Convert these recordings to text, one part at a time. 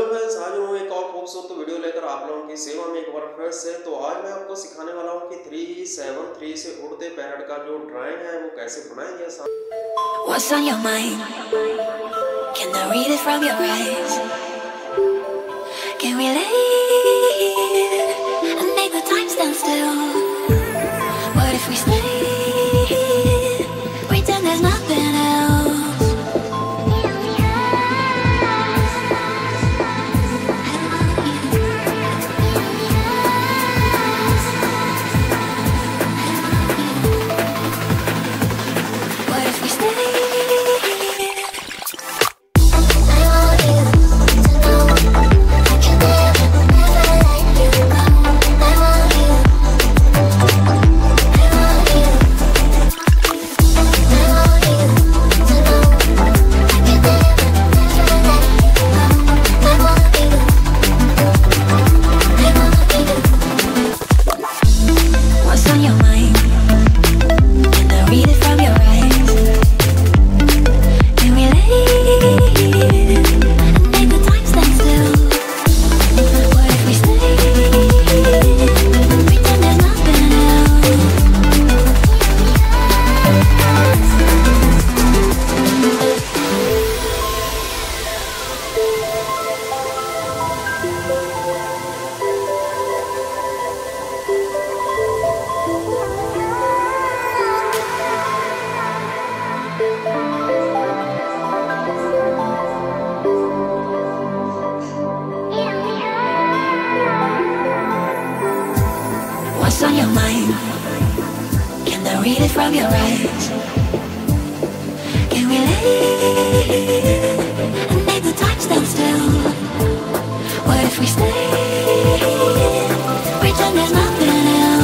Friends, आज मैं एक और खूबसूरत वीडियो लेकर आप लोगों की सेवा में एक बार फिर से। तो आज मैं आपको सिखाने वाला हूँ कि 3-7-3 से उड़ते पैरट का जो ड्राइंग है वो कैसे बनाएंगे। What's on your mind? Can I read it from your eyes? Can we leave and make the time stand still? What if we stay? Pretend there's nothing else. What's on your mind? Can I read it from your eyes? Can we leave and make the time stand still? What if we stay? Pretend there's nothing else.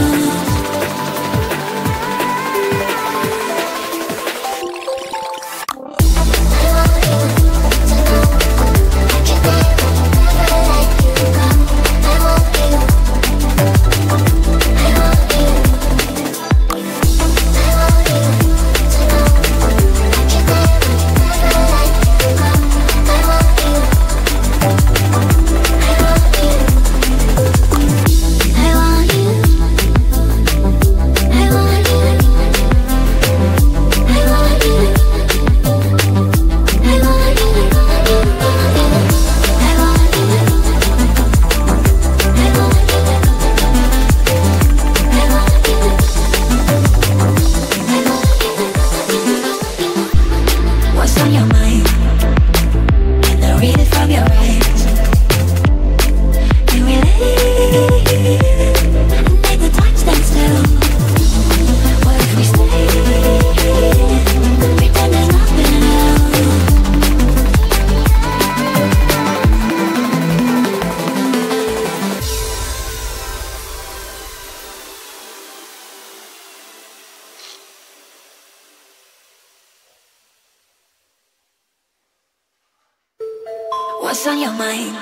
What's on your mind?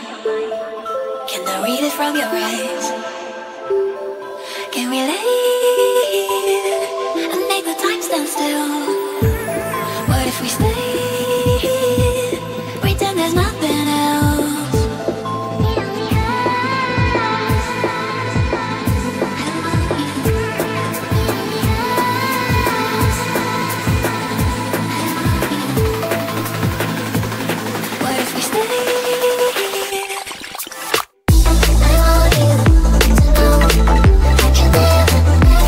Can I read it from your eyes? Can we leave and make the time stand still? What if we stay? Pretend there's nothing else. What if we stay? I want you to know I can never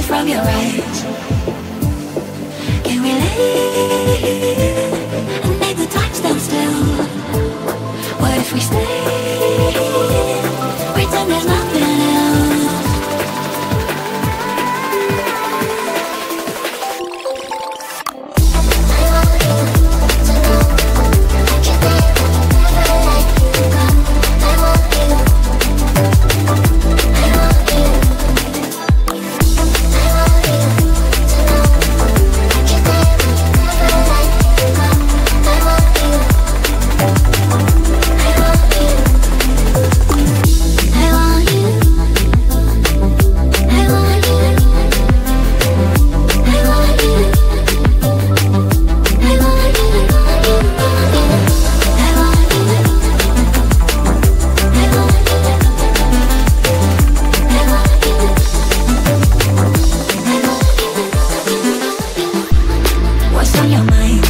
it from your eyes. Can relate and make the time stand still. What if we stay? Pretend there's nothing else. What's on your mind?